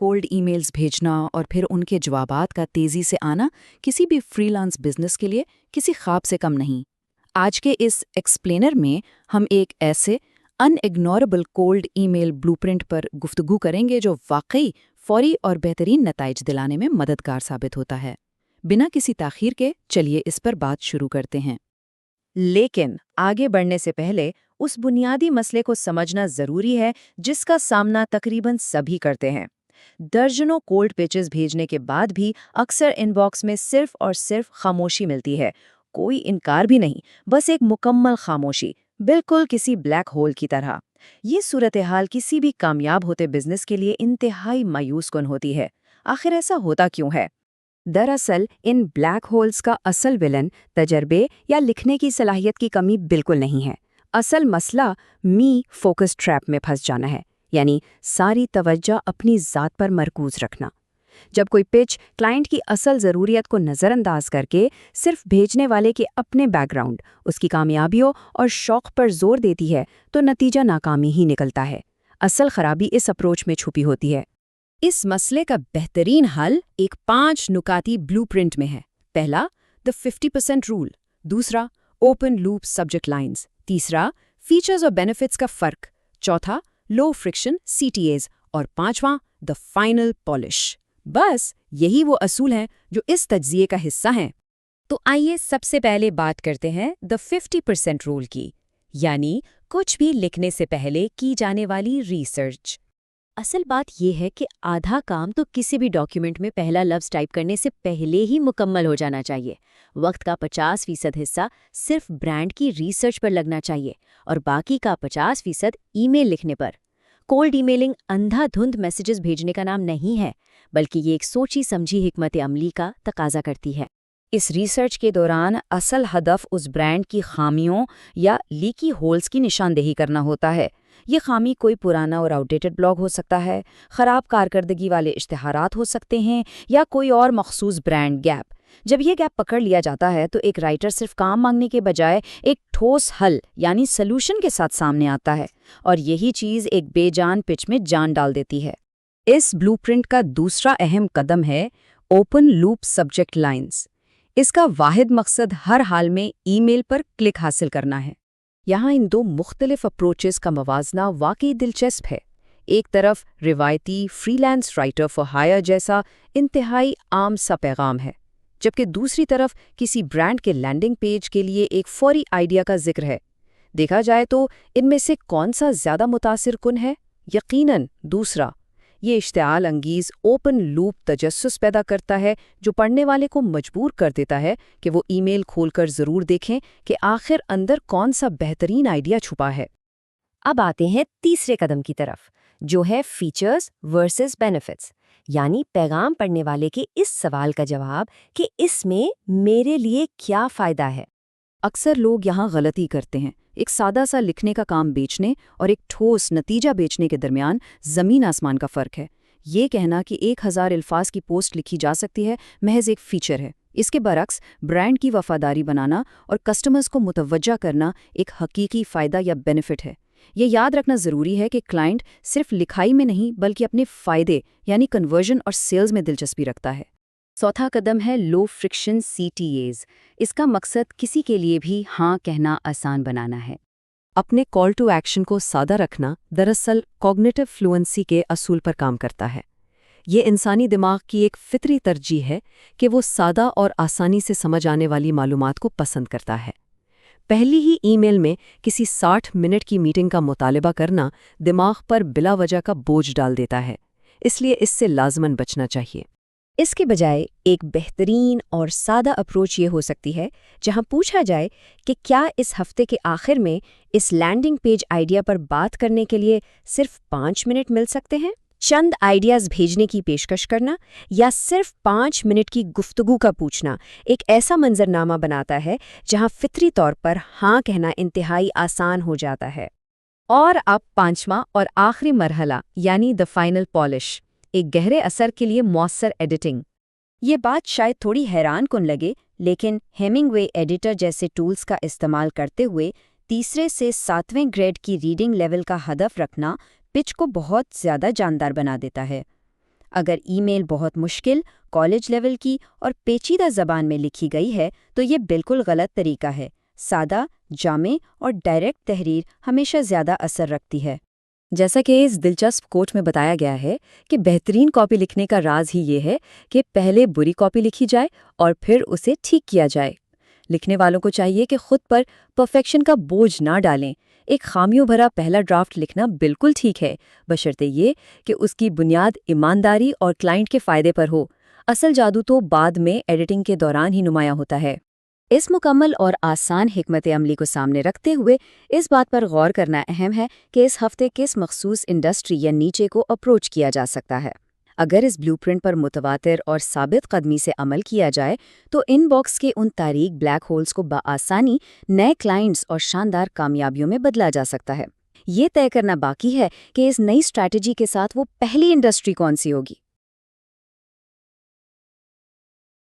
Cold emails भेजना और फिर उनके जवाबात का तेज़ी से आना किसी भी फ्रीलांस बिजनेस के लिए किसी ख्वाब से कम नहीं। आज के इस एक्सप्लेनर में हम एक ऐसे अनइग्नोरेबल कोल्ड ईमेल ब्लूप्रिंट पर गुफ्तगू करेंगे जो वाकई फौरी और बेहतरीन नताइज दिलाने में मददगार साबित होता है। बिना किसी ताख़ीर के चलिए इस पर बात शुरू करते हैं। लेकिन आगे बढ़ने से पहले उस बुनियादी मसले को समझना ज़रूरी है जिसका सामना तकरीबन सभी करते हैं। दर्जनों कोल्ड पिचेस भेजने के बाद भी अक्सर इनबॉक्स में सिर्फ और सिर्फ खामोशी मिलती है। कोई इनकार भी नहीं, बस एक मुकम्मल खामोशी, बिल्कुल किसी ब्लैक होल की तरह। ये सूरत हाल किसी भी कामयाब होते बिजनेस के लिए इंतहाई मायूस कुन होती है। आखिर ऐसा होता क्यों है? दरअसल इन ब्लैक होल्स का असल विलन तजर्बे या लिखने की सलाहियत की कमी बिल्कुल नहीं है। असल मसला मी फोकस ट्रैप में फंस जाना है, यानी सारी तवज्जो अपनी ज़ात पर मरकूज रखना। जब कोई पिच क्लाइंट की असल ज़रूरियत को नज़रअंदाज करके सिर्फ भेजने वाले के अपने बैकग्राउंड, उसकी कामयाबियों और शौक़ पर जोर देती है तो नतीजा नाकामी ही निकलता है। असल खराबी इस अप्रोच में छुपी होती है। इस मसले का बेहतरीन हल एक 5 नुकाती ब्लूप्रिंट में है। पहला, द 50% रूल। दूसरा, ओपन लूप सब्जेक्ट लाइन्स। तीसरा, फीचर्स और बेनिफिट्स का फ़र्क। चौथा, लो फ्रिक्शन CTAs। और पांचवां, द फाइनल पॉलिश। बस यही वो असूल हैं जो इस तज्ज़िये का हिस्सा हैं। तो आइए सबसे पहले बात करते हैं द 50% रूल की, यानी कुछ भी लिखने से पहले की जाने वाली रिसर्च। असल बात यह है कि आधा काम तो किसी भी डॉक्यूमेंट में पहला लफ्ज़ टाइप करने से पहले ही मुकम्मल हो जाना चाहिए। वक्त का 50% हिस्सा सिर्फ ब्रांड की रिसर्च पर लगना चाहिए और बाकी का 50% ईमेल लिखने पर। कोल्ड ईमेलिंग अंधाधुंध मैसेजेस भेजने का नाम नहीं है, बल्कि ये एक सोची समझी हिकमत अमली का तकाजा करती है। इस रिसर्च के दौरान असल हदफ उस ब्रांड की खामियों या लीकी होल्स की निशानदेही करना होता है। ये खामी कोई पुराना और आउटडेटेड ब्लॉग हो सकता है, ख़राब कारकर्दगी वाले इश्तिहारात हो सकते हैं, या कोई और मखसूस ब्रांड गैप। जब ये गैप पकड़ लिया जाता है तो एक राइटर सिर्फ काम मांगने के बजाय एक ठोस हल यानी सलूशन के साथ सामने आता है, और यही चीज़ एक बेजान पिच में जान डाल देती है। इस ब्लूप्रिंट का दूसरा अहम कदम है ओपन लूप सब्जेक्ट लाइन्स। इसका वाहिद मकसद हर हाल में ईमेल पर क्लिक हासिल करना है। यहाँ इन दो मुख्तलिफ अप्रोचेस का मवाजना वाकई दिलचस्प है। एक तरफ रिवायती फ्रीलांस राइटर फॉर हायर जैसा इंतहाई आम सा पैगाम है, जबकि दूसरी तरफ किसी ब्रांड के लैंडिंग पेज के लिए एक फौरी आइडिया का जिक्र है। देखा जाए तो इनमें से कौन सा ज़्यादा मुतासिर कुन है? यकीनन दूसरा। ये इश्तिआल अंगीज़ ओपन लूप तजस्सुस पैदा करता है जो पढ़ने वाले को मजबूर कर देता है कि वो ईमेल खोलकर ज़रूर देखें कि आखिर अंदर कौन सा बेहतरीन आइडिया छुपा है। अब आते हैं तीसरे कदम की तरफ, जो है फीचर्स वर्सेस बेनिफिट्स, यानी पैगाम पढ़ने वाले के इस सवाल का जवाब कि इसमें मेरे लिए क्या फ़ायदा है। अक्सर लोग यहाँ गलती करते हैं। एक सादा सा लिखने का काम बेचने और एक ठोस नतीजा बेचने के दरमियान ज़मीन आसमान का फ़र्क है। ये कहना कि 1000 अल्फाज की पोस्ट लिखी जा सकती है महज एक फ़ीचर है। इसके बरक्स ब्रांड की वफादारी बनाना और कस्टमर्स को मुतवज्जा करना एक हकीकी फ़ायदा या बेनिफिट है। ये याद रखना ज़रूरी है कि क्लाइंट सिर्फ लिखाई में नहीं बल्कि अपने फ़ायदे यानी कन्वर्जन और सेल्स में दिलचस्पी रखता है। चौथा कदम है लो फ्रिक्शन CTAs। इसका मकसद किसी के लिए भी हाँ कहना आसान बनाना है। अपने कॉल टू एक्शन को सादा रखना दरअसल कॉग्निटिव फ्लुएंसी के असूल पर काम करता है। ये इंसानी दिमाग की एक फितरी तरजीह है कि वो सादा और आसानी से समझ आने वाली मालूमात को पसंद करता है। पहली ही ईमेल में किसी 60 मिनट की मीटिंग का मुतालबा करना दिमाग पर बिला वजह का बोझ डाल देता है, इसलिए इससे लाजमन बचना चाहिए। इसके बजाय एक बेहतरीन और सादा अप्रोच ये हो सकती है जहां पूछा जाए कि क्या इस हफ्ते के आखिर में इस लैंडिंग पेज आइडिया पर बात करने के लिए सिर्फ 5 मिनट मिल सकते हैं। चंद आइडियाज़ भेजने की पेशकश करना या सिर्फ 5 मिनट की गुफ्तगू का पूछना एक ऐसा मंजरनामा बनाता है जहां फितरी तौर पर हाँ कहना इंतहाई आसान हो जाता है। और अब पांचवा और आखिरी मरहला यानी द फाइनल पॉलिश, एक गहरे असर के लिए मौसर एडिटिंग। ये बात शायद थोड़ी हैरान कुन लगे, लेकिन हेमिंगवे एडिटर जैसे टूल्स का इस्तेमाल करते हुए तीसरे से 7वें ग्रेड की रीडिंग लेवल का हदफ रखना पिच को बहुत ज़्यादा जानदार बना देता है। اگر ای میل بہت مشکل، کالج لیول کی اور پیچیدہ زبان میں لکھی گئی ہے تو یہ بالکل غلط طریقہ ہے۔ سادہ، جامع اور ڈائریکٹ تحریر ہمیشہ زیادہ اثر رکھتی ہے۔ جیسا کہ اس دلچسپ کوٹ میں بتایا گیا ہے کہ بہترین کاپی لکھنے کا راز ہی یہ ہے کہ پہلے بری کاپی لکھی جائے اور پھر اسے ٹھیک کیا جائے۔ لکھنے والوں کو چاہیے کہ خود پر پرفیکشن کا بوجھ نہ ڈالیں۔ ایک خامیوں بھرا پہلا ڈرافٹ لکھنا بالکل ٹھیک ہے، بشرطے یہ کہ اس کی بنیاد ایمانداری اور کلائنٹ کے فائدے پر ہو۔ اصل جادو تو بعد میں ایڈیٹنگ کے دوران ہی نمایاں ہوتا ہے۔ اس مکمل اور آسان حکمت عملی کو سامنے رکھتے ہوئے اس بات پر غور کرنا اہم ہے کہ اس ہفتے کس مخصوص انڈسٹری یا نیچے کو اپروچ کیا جا سکتا ہے۔ اگر اس بلیو پرنٹ پر متواتر اور ثابت قدمی سے عمل کیا جائے تو ان باکس کے ان تاریک بلیک ہولز کو بآسانی نئے کلائنٹس اور شاندار کامیابیوں میں بدلا جا سکتا ہے۔ یہ طے کرنا باقی ہے کہ اس نئی اسٹریٹجی کے ساتھ وہ پہلی انڈسٹری کون سی ہوگی۔